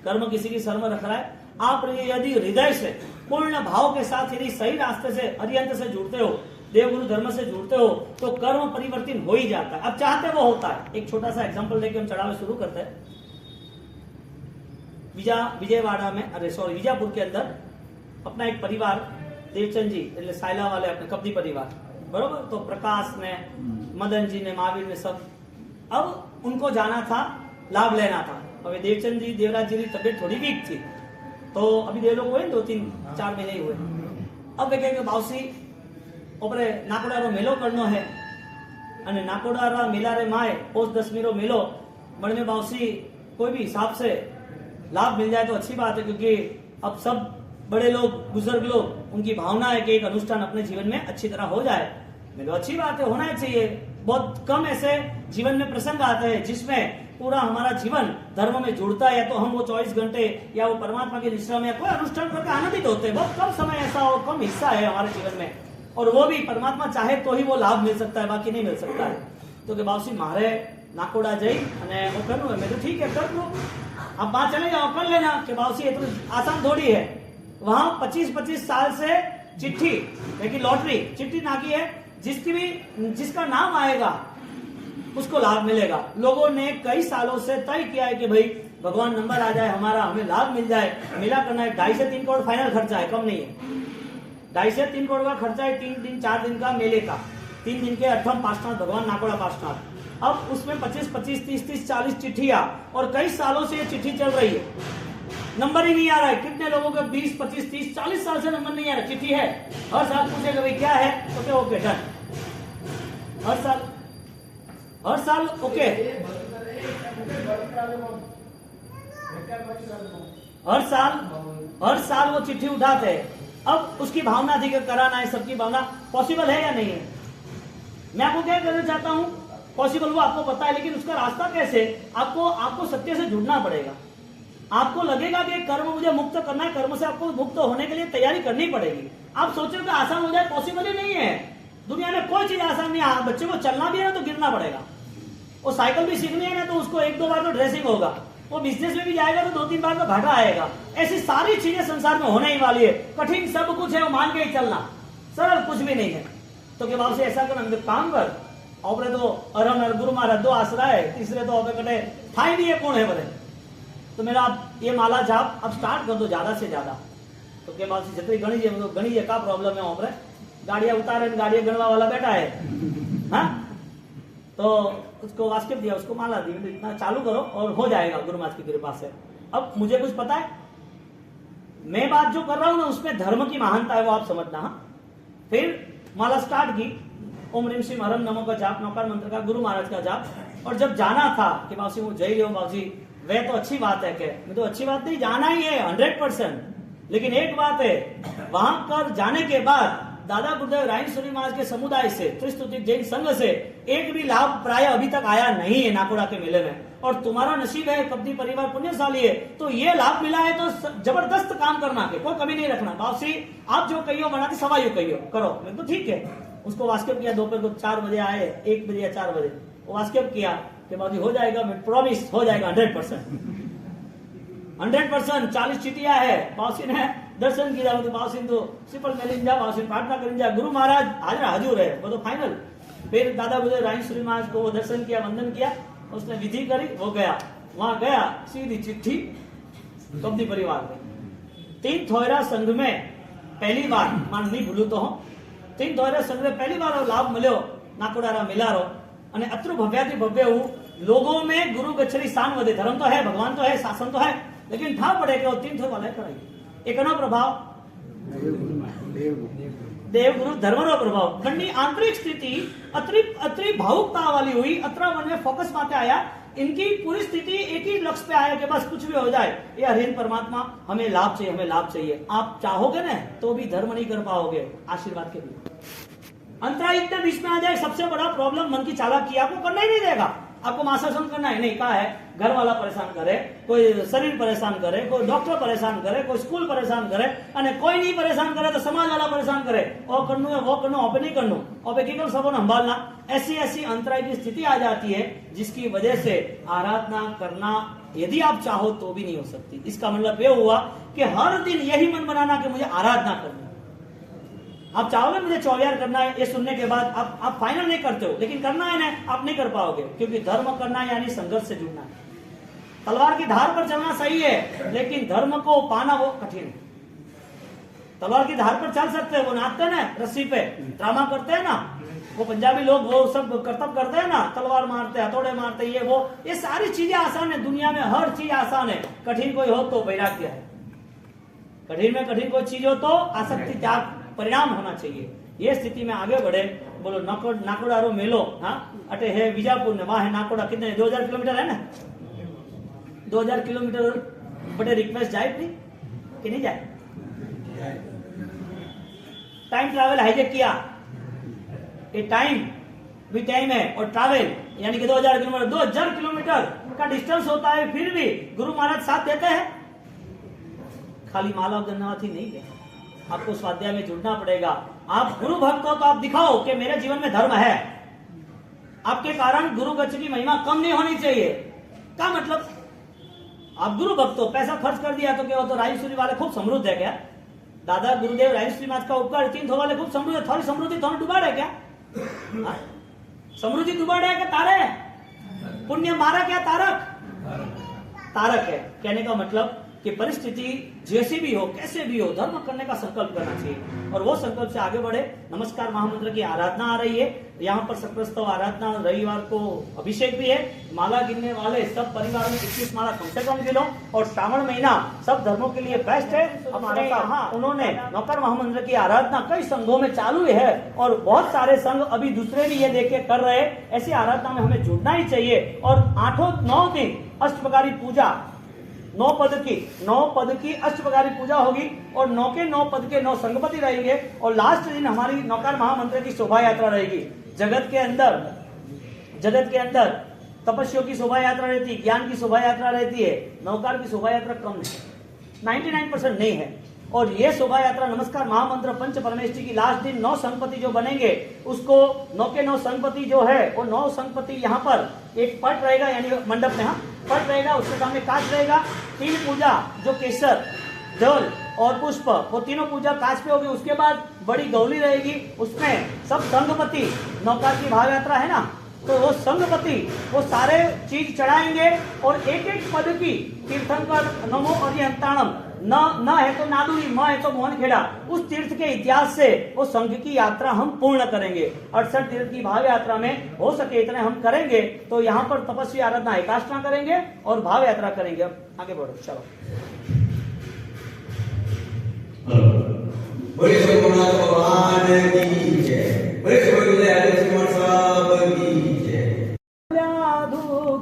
कर्म किसी की शर्म रख रहा है? आप यदि हृदय से पूर्ण भाव के साथ यदि सही रास्ते से अरिहंत से जुड़ते हो, देवगुरु धर्म से जुड़ते हो, तो कर्म परिवर्तन हो ही जाता है। अब चाहते वो होता है। एक छोटा सा एग्जांपल लेके हम चढ़ावे शुरू करते हैं। विजयवाड़ा में, विजापुर के अंदर अपना एक परिवार, देवचंद जी साइला वाले अपने कब्दी परिवार, बरोबर। तो प्रकाश ने, मदन जी ने, महावीर ने सब, अब उनको जाना था, लाभ लेना था। अभी देवचंद जी, देवराज जी की तबियत थोड़ी वीक थी, तो अभी देव लोग हुए 2-3-4 महीने हुए। अब वे कहेंगे बावसी ओपरे नाकोडारो मेलो करनो है, अने नाकोडारा मेला रे माए पोस 10 रो मेलो बड़ में बावसी कोई भी हिसाब से लाभ मिल जाए तो अच्छी बात है, क्योंकि अब सब बड़े लोग, बुजुर्ग लोग, उनकी भावना है कि एक अनुष्ठान अपने जीवन में अच्छी तरह हो जाए। मैं तो अच्छी बात है, होना चाहिए। बहुत कम ऐसे जीवन में प्रसंग आते हैं जिसमें पूरा हमारा जीवन धर्म में जुड़ता है, या तो हम वो 24 घंटे या वो परमात्मा के निष्ठा में या कोई अनुष्ठान करके आनंदित होते हैं। बहुत कम समय ऐसा और कम हिस्सा है हमारे जीवन में, और वो भी परमात्मा चाहे तो ही वो लाभ मिल सकता है, बाकी नहीं मिल सकता है। तो के बावसी मारे नाकोड़ा जई अने वो करनु है, मैं तो ठीक है कर लो, अब बात चले जाओ, कर लेना। के बावसी ये तो आसान थोड़ी है। वहां 25-25 साल से चिट्ठी, लेकिन लॉटरी चिट्ठी नाकी है, जिसका नाम आएगा उसको लाभ मिलेगा। लोगों ने कई सालों से तय किया है कि भाई भगवान नंबर आ जाए हमारा, हमें लाभ मिल जाए, मेला करना है। 2.5 से 3 करोड़ फाइनल खर्चा है, कम नहीं है। 2.5 से 3 करोड़ का खर्चा है, 3 दिन 4 दिन का मेले का, 3 दिन के अठम पार्षनाथ भगवान नाकोड़ा पार्षनाथ। अब उसमें 25-25, 30-30, 40 चिट्ठियां, और कई सालों से ये चिट्ठी चल रही है, नंबर ही नहीं आ रहा है। कितने लोगों के 20, 25, 30, 40 साल से नंबर नहीं आ रहा, चिट्ठी है। हर साल पूछेगा भाई क्या है, ओके ओके डन, हर साल ओके, हर साल वो चिट्ठी उठाते हैं। अब उसकी भावना थी कि कराना है, सबकी भावना पॉसिबल है या नहीं है। मैं आपको क्या करना चाहता हूं, पॉसिबल वो आपको पता है, लेकिन उसका रास्ता कैसे? आपको सत्य से जुड़ना पड़ेगा। आपको लगेगा कि कर्म मुझे मुक्त करना है, कर्म से आपको मुक्त होने के लिए तैयारी करनी पड़ेगी। आप सोचोगे आसान हो जाए, पॉसिबल ही नहीं है। दुनिया में कोई चीज आसान नहीं है। बच्चे को चलना भी है ना तो गिरना पड़ेगा, वो साइकिल भी सीखनी है ना तो उसको 1-2 बार तो ड्रेसिंग होगा, वो बिजनेस में भी जाएगा तो 2-3 बार तो घाटा आएगा। ऐसी सारी चीजें संसार में होने ही वाली है। कठिन सब कुछ है, वो मान के ही चलना, सरल कुछ भी नहीं है। तो के बाद से ऐसा कर, काम कर, और तो अरम गुरु महाराज 2 आसरा है, तीसरे तो कटे थाई भी है, कौन है बड़े। तो मेरा आप ये माला जाप अब स्टार्ट कर दो ज्यादा से ज्यादा। तो के बाद से जितनी गणित का प्रॉब्लम है वहां गाड़ियां उतारे, गाड़ियां गणवा वाला बैठा है, हाँ? तो उसको वास्किप दिया, उसको माला दी, इतना चालू करो और हो जाएगा गुरु महाराज की कृपा से। अब मुझे कुछ पता है, मैं बात जो कर रहा हूं ना उसमें धर्म की महानता है, वो आप समझना। हाँ, फिर माला स्टार्ट की, ओम ह्रीम श्रीम हरम नमो का जाप, नौकार मंत्र का, गुरु महाराज का जाप। और जब जाना था कि बाबूजी वो जय लो बाबूजी, वह तो अच्छी बात है, क्या मैं तो अच्छी बात नहीं, जाना ही है 100%। लेकिन एक बात है, वहां पर जाने के बाद दादा गुरुदेव रायन सूरी महाराज के समुदाय से, त्रिस्तुति जैन संघ से एक भी लाभ प्राय अभी तक आया नहीं है नाकोड़ा के मेले में। और तुम्हारा नसीब है, कब्दी परिवार पुण्यशाली है, तो ये लाभ मिला है तो जबरदस्त काम करना के, कोई कमी नहीं रखना। बाबूजी आप जो कहियो बनाती सवा यू कहियो करो, मैं तो ठीक है। उसको वास्केप किया, दोपहर को 4 बजे आए, 1 बजे या 4 बजे वो वास्केप किया कि बाबूजी हो जाएगा, मैं प्रॉमिस हो जाएगा 100%। 40 चिटिया है। बाबूजी ने दर्शन किया, तो बाबूजी तो सिंपल मिल जा, बाबूजी प्रार्थना कर जा, गुरु महाराज हाजिर हाजूर है, वो तो फाइनल। फिर दादा गुरुदेव रायश्री महाराज को वो दर्शन किया, वंदन किया, उसने विधि करी, वो गया, वहां गया, सीधी चिट्ठी कंपनी परिवार में। 3 थोयरा संघ में पहली बार मान नहीं भूलू तो 3 थोयरा संघ में पहली बार लाभ मिलो नाकोडारा मिलारो અને અતૃ ભવ્યાથી ભવ્ય હું लोगों में गुरु गच्छरी स्थान વધે। धर्म तो है, भगवान तो है, शासन तो है, लेकिन भाव पड़े कि वो 3 थोर वाले कराएंगे। एक नो प्रभाव देवगुरु धर्मનો प्रभाव મનની आंतरिक स्थिति अति भावुकता वाली हुई। अत्र मन में फोकस माते आया, इनकी पूरी स्थिति एक ही लक्ष्य पे आया कि बस कुछ भी हो जाए, ये हरिन परमात्मा हमें लाभ चाहिए, हमें लाभ चाहिए। आप चाहोगे ना तो भी धर्म नहीं कर पाओगे आशीर्वाद के लिए। अंतराय इतने बीच में आ जाए, सबसे बड़ा प्रॉब्लम मन की चालाकी, आपको करना ही नहीं देगा। आपको माशासन करना है, नहीं कहा है, घर वाला परेशान करे, कोई शरीर परेशान करे, कोई डॉक्टर परेशान करे, कोई स्कूल परेशान करे, અને कोई नहीं परेशान करे तो समाज वाला परेशान करे, और करनू है वो करनू, ओपे नहीं करनू, ओपे केवल सबको संभालना। ऐसी अंतराय की स्थिति आ जाती है जिसकी वजह से आराधना करना यदि आप चाहो तो भी नहीं हो सकती। इसका मतलब यह हुआ कि हर दिन यही मन बनाना कि मुझे आराधना करनी। आप चाहोगे मुझे चौवियार करना है, ये सुनने के बाद आप फाइनल नहीं करते हो, लेकिन करना है ना, आप नहीं कर पाओगे, क्योंकि धर्म करना यानी संघर्ष से जुड़ना है। तलवार की धार पर चलना सही है, लेकिन धर्म को पाना वो कठिन है। तलवार की धार पर चल सकते हैं, वो नाचते हैं ना रस्सी पे, ड्रामा करते हैं ना, वो पंजाबी लोग वो सब करतब करते हैं ना, तलवार मारते, हथौड़े मारते, ये सारी चीजें आसान है। दुनिया में हर चीज आसान है। कठिन कोई हो तो वैराग्य है, कठिन में कठिन कोई चीज हो तो आसक्ति त्याग परिणाम होना चाहिए। ये स्थिति में आगे बढ़े। बोलो नाकोडारो मेलो, हाँ अटे है बीजापुर ने, वहां है नाकोडा, कितने 2000 किलोमीटर है ना, 2000 किलोमीटर बड़े रिक्वेस्ट जाए नहीं कि नहीं जाए? टाइम ट्रैवल हाईजेक किया, ये टाइम भी टाइम है और ट्रैवल यानी कि 2000 किलोमीटर, 2000 किलोमीटर का डिस्टेंस होता है, फिर भी गुरु महाराज साथ देते हैं। खाली माला गन्नाथी नहीं है, आपको स्वाध्याय में जुड़ना पड़ेगा। आप गुरु भक्त हो तो आप दिखाओ कि मेरे जीवन में धर्म है। आपके कारण गुरु गच्छ की महिमा कम नहीं होनी चाहिए। क्या मतलब? आप गुरु भक्त हो, पैसा खर्च कर दिया तो क्या हो, तो रायसूरी वाले खूब समृद्ध है क्या? दादा गुरुदेव रायसूरी महाराज का उपकार 3 थो वाले खूब समृद्ध है, थोड़ी समृद्धि थोड़ी डुबाड़ है क्या? समृद्धि डुबाड़ है क्या तारे? पुण्य मारा क्या तारक? तारक है। कहने का मतलब कि परिस्थिति जैसी भी हो, कैसे भी हो, धर्म करने का संकल्प करना चाहिए और वो संकल्प से आगे बढ़े। नमस्कार महामंत्र की आराधना आ रही है, यहाँ पर सक्रस्तव आराधना, रविवार को अभिषेक भी है। माला गिनने वाले सब परिवार में 21 माला कम से कम गिनो, और श्रावण महीना सब धर्मों के लिए बेस्ट है। हमारे यहाँ उन्होंने नौकर महामंत्र की आराधना कई संघों में चालू है और बहुत सारे संघ अभी दूसरे भी ये देख कर रहे हैं। ऐसी आराधना में हमें जुड़ना ही चाहिए। और 8-9 दिन अष्टप्रकारी पूजा, 9 पद की अष्टप्रकारी पूजा होगी और 9 के 9 पद के 9 संगपति रहेंगे और लास्ट दिन हमारी नौकार महामंत्र की शोभा यात्रा रहेगी। जगत के अंदर तपस्वियों की शोभा यात्रा रहती है, ज्ञान की शोभा यात्रा रहती है, नौकार की शोभा यात्रा कम है, 99% नहीं है। और ये शोभा यात्रा नमस्कार महामंत्र पंच परमेष्ठी की लास्ट दिन 9 संगपति जो बनेंगे, उसको 9 के 9 संगपति जो है वो 9 संगपति यहाँ पर एक पट रहेगा, यानी मंडप में, हाँ पट रहेगा, उसके सामने कांच रहेगा। 3 पूजा जो केसर, जल और पुष्प, वो तीनों पूजा कांच पे होगी। उसके बाद बड़ी गौली रहेगी, उसमें सब संगपति, नौकार की भाव यात्रा है ना, तो वो संगपति वो सारे चीज चढ़ाएंगे और एक पद की तीर्थंकर नमो अरिहंताणम, न है तो नादुरी, म है तो मोहनखेड़ा, उस तीर्थ के इतिहास से वो संघ की यात्रा हम पूर्ण करेंगे। 68 तीर्थ की भाव यात्रा में हो सके इतने हम करेंगे। तो यहाँ पर तपस्वी आराधना एकाष्टना करेंगे और भाव यात्रा करेंगे। अब आगे बढ़ो, चलो।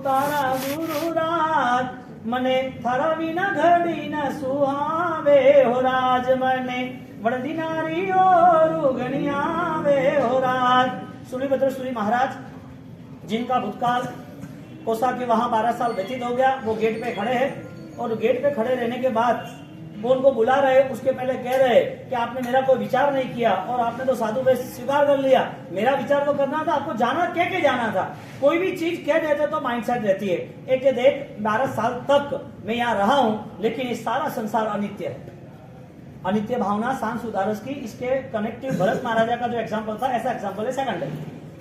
तारा गुरुराज मने थारा विना घड़ी न सुहावे हो राज, मने वड़दी नारी और उगनियावे हो राज। सूर्यभद्र सूरी महाराज जिनका भूतकाल कोसा के वहां 12 साल व्यतीत हो गया, वो गेट पे खड़े हैं और गेट पे खड़े रहने के बाद वो उनको बुला रहे, उसके पहले कह रहे कि आपने मेरा कोई विचार नहीं किया और आपने तो साधु वेश स्वीकार कर लिया। मेरा विचार तो करना था, आपको जाना कह के जाना था। कोई भी चीज कह देते तो माइंडसेट रहती है। एक देख 12 साल तक मैं यहाँ रहा हूँ, लेकिन ये सारा संसार अनित्य है। अनित्य भावना सांस उदारस की, इसके कनेक्टिव भरत महाराजा का जो एग्जाम्पल था, ऐसा एग्जाम्पल है सेकंड है।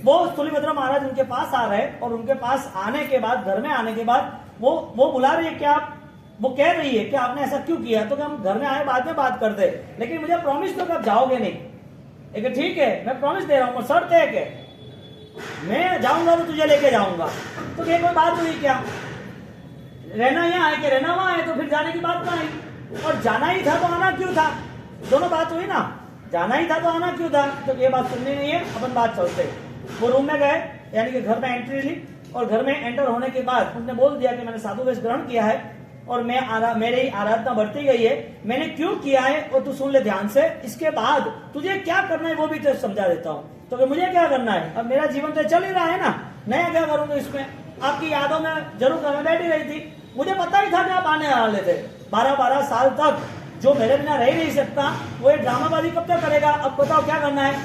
वो स्थूलीभद्र महाराज उनके पास आ रहे और उनके पास आने के बाद, घर में आने के बाद वो बुला रही है कि आप, वो कह रही है कि आपने ऐसा क्यों किया, तो कि हम घर में आए बाद में बात करते, लेकिन मुझे प्रॉमिस दो कि आप जाओगे नहीं। लेकिन ठीक है, मैं प्रॉमिस दे रहा हूँ, शर्त है कि मैं जाऊंगा तो तुझे लेके जाऊंगा। तो कोई बात हुई क्या, रहना यहाँ है कि रहना वहां है, तो फिर जाने की बात कहाँ आई। और जाना ही था तो आना क्यों था, दोनों बात हुई ना, जाना ही था तो आना क्यों था। तो ये बात सुननी नहीं है, अपन बात चलते। वो रूम में गए, यानी कि घर में एंट्री ली, और घर में एंटर होने के बाद उन्होंने बोल दिया कि मैंने साधु वेश ग्रहण किया है और मेरी आराधना बढ़ती गई है, मैंने क्यों किया है और तू सुन ले ध्यान से, इसके बाद तुझे क्या करना है वो भी तुझे समझा देता हूँ। तो मुझे क्या करना है, अब मेरा जीवन तो चल ही रहा है ना, नया क्या करूंगा इसमें। आपकी यादों में जरूर घर बैठी रही थी, मुझे पता ही था कि आप आने वाले थे। 12-12 साल तक जो मेरे बिना रह नहीं सकता, वो ये ड्रामाबाजी कब तक करेगा। अब बताओ क्या करना है,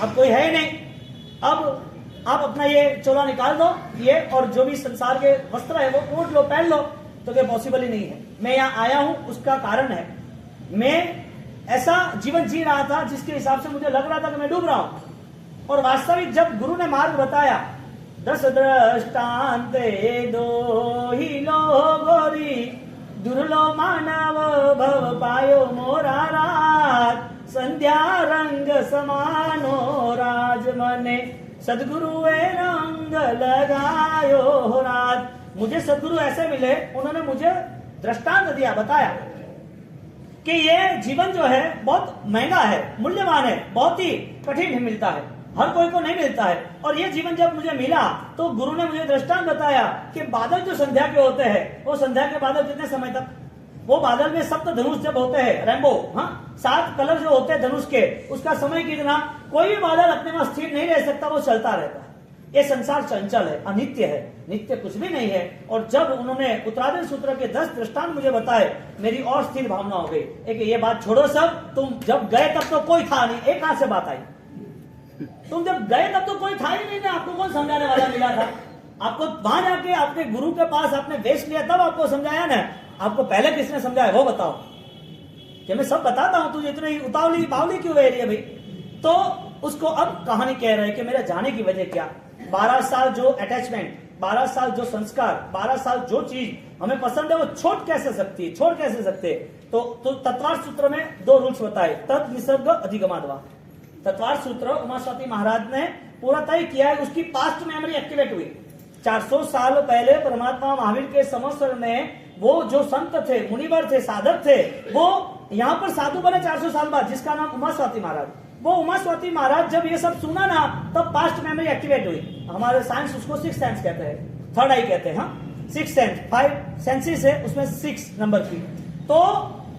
अब कोई है ही नहीं, अब आप अपना ये चोला निकाल दो ये, और जो भी संसार के वस्त्र है वो ओढ़ लो, पहन लो। तो क्या पॉसिबल ही नहीं है। मैं यहाँ आया हूं, उसका कारण है मैं ऐसा जीवन जी रहा था जिसके हिसाब से मुझे लग रहा था कि मैं डूब रहा हूं। और वास्तविक जब गुरु ने मार्ग बताया, 10 दृष्टांते दो ही लो गोरी, दुर्लो मानव भव पायो मोरा रात, संध्या रंग समानो राज मने सदगुरुए रंग लगायो रात। मुझे सदगुरु ऐसे मिले, उन्होंने मुझे दृष्टांत दिया, बताया कि ये जीवन जो है बहुत महंगा है, मूल्यवान है, बहुत ही कठिन मिलता है, हर कोई को नहीं मिलता है। और ये जीवन जब मुझे मिला तो गुरु ने मुझे दृष्टांत बताया कि बादल जो संध्या के होते हैं, वो संध्या के बादल कितने समय तक, वो बादल में सप्त धनुष जब होते हैं, रेनबो, हाँ 7 कलर जो होते हैं धनुष के, उसका समय कितना, कोई भी बादल अपने में स्थिर नहीं रह सकता, वो चलता रहता है। ये संसार चंचल है, अनित्य है, नित्य कुछ भी नहीं है। और जब उन्होंने उत्तराधि सूत्र के 10 दृष्टांत मुझे बताए, मेरी और स्थिर भावना हो गई। एक ये बात छोड़ो सब, तुम जब गए तब तो कोई था नहीं, एक कहां से बात आई, तुम जब गए तब तो कोई था ही नहीं, आपको कौन समझाने वाला मिला था। आपको वहां जाके आपके गुरु के पास आपने वेश लिया, तब आपको समझाया ना, आपको पहले किसने समझाया वो बताओ। कि मैं सब बताता हूं, तुझे इतनी उतावली बावली क्यों रह रही है भाई। तो उसको अब कहानी कह रहे हैं कि मेरा जाने की वजह क्या, 12 साल जो अटैचमेंट, 12 साल जो संस्कार, 12 साल जो चीज हमें पसंद है वो छोड़ कैसे सकती है, छोड़ कैसे सकते। तो तत्वार्थ सूत्र में 2 रूल्स बताए, तत् निसर्ग अधिगमाद्वा। तत्वार्थ सूत्र उमा स्वाति महाराज ने पूरा तय किया है, उसकी पास्ट मेमोरी एक्टिवेट हुई। 400 साल पहले परमात्मा महावीर के संवत्सर में वो जो संत थे, मुनिवर थे, साधक थे, वो यहाँ पर साधु बने 400 साल बाद, जिसका नाम उमा स्वाति महाराज। वो उमा स्वाति महाराज जब ये सब सुना ना, तब पास्ट मेमोरी एक्टिवेट हुई। हमारे साइंस उसको 6th सेंस कहते हैं, 3rd आई कहते हैं, हाँ 6th सेंस, 5 सेंसेस है उसमें 6 नंबर की। तो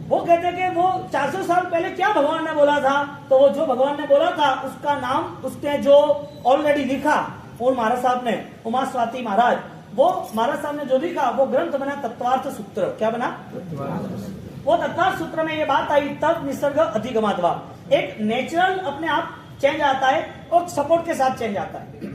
वो कहते हैं कि वो 400 साल पहले क्या भगवान ने बोला था, तो वो जो भगवान ने बोला था उसका नाम उसने जो ऑलरेडी लिखा, और महाराज साहब ने, उमा स्वाति महाराज, वो महाराज साहब ने जो लिखा वो ग्रंथ बना तत्वार्थ सूत्र। क्या बना, वो तत्वार्थ सूत्र में ये बात आई, तब निसर्ग अधिगमाद्वा। एक नेचुरल अपने आप चेंज आता है और सपोर्ट के साथ चेंज आता है।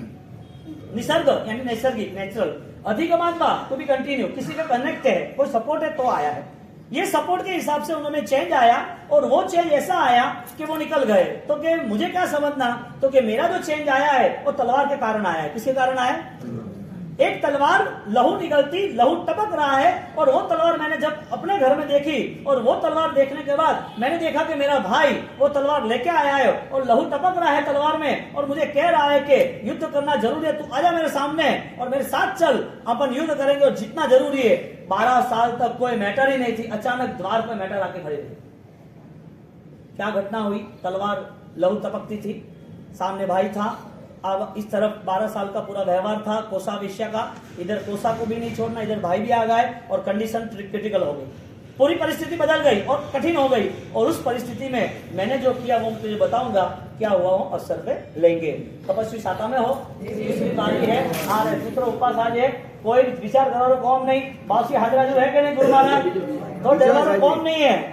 निसर्ग यानी नैसर्गिक, नेचुरल, अधिगमाद्वा टू बी कंटिन्यू, किसी का कनेक्ट है, कोई सपोर्ट है तो आया है। ये सपोर्ट के हिसाब से उन्होंने चेंज आया, और वो चेंज ऐसा आया कि वो निकल गए। तो कि मुझे क्या समझना, तो कि मेरा जो चेंज आया है वो तलवार के कारण आया है। किसके कारण आया, एक तलवार, लहू निकलती, लहू टपक रहा है, और वो तलवार मैंने जब अपने घर में देखी, और वो तलवार देखने के बाद मैंने देखा कि मेरा भाई वो तलवार लेके आया है और लहू टपक रहा है तलवार में, और मुझे कह रहा है कि युद्ध करना जरूरी है, तू आजा मेरे सामने और मेरे साथ चल, अपन युद्ध करेंगे और जितना जरूरी है। 12 साल तक कोई मैटर ही नहीं थी, अचानक द्वार पर मैटर आके खड़े थे। क्या घटना हुई, तलवार लहू टपकती थी, सामने भाई था, अब इस तरफ 12 साल का पूरा व्यवहार था कोसा विषय का, इधर कोसा को भी नहीं छोड़ना, इधर भाई भी आ गए, और कंडीशन क्रिटिकल हो गई, पूरी परिस्थिति बदल गई और कठिन हो गई। और उस परिस्थिति में मैंने जो किया वो तुझे बताऊंगा, क्या हुआ वो अवसर पे लेंगे। तपस्वी साता में हो, है, आ रहे पुत्र उपवास आज है, कोई विचार करो कौन नहीं, बासी हाजरा जो है कि नहीं गुरु महाराज, तो कौन नहीं है,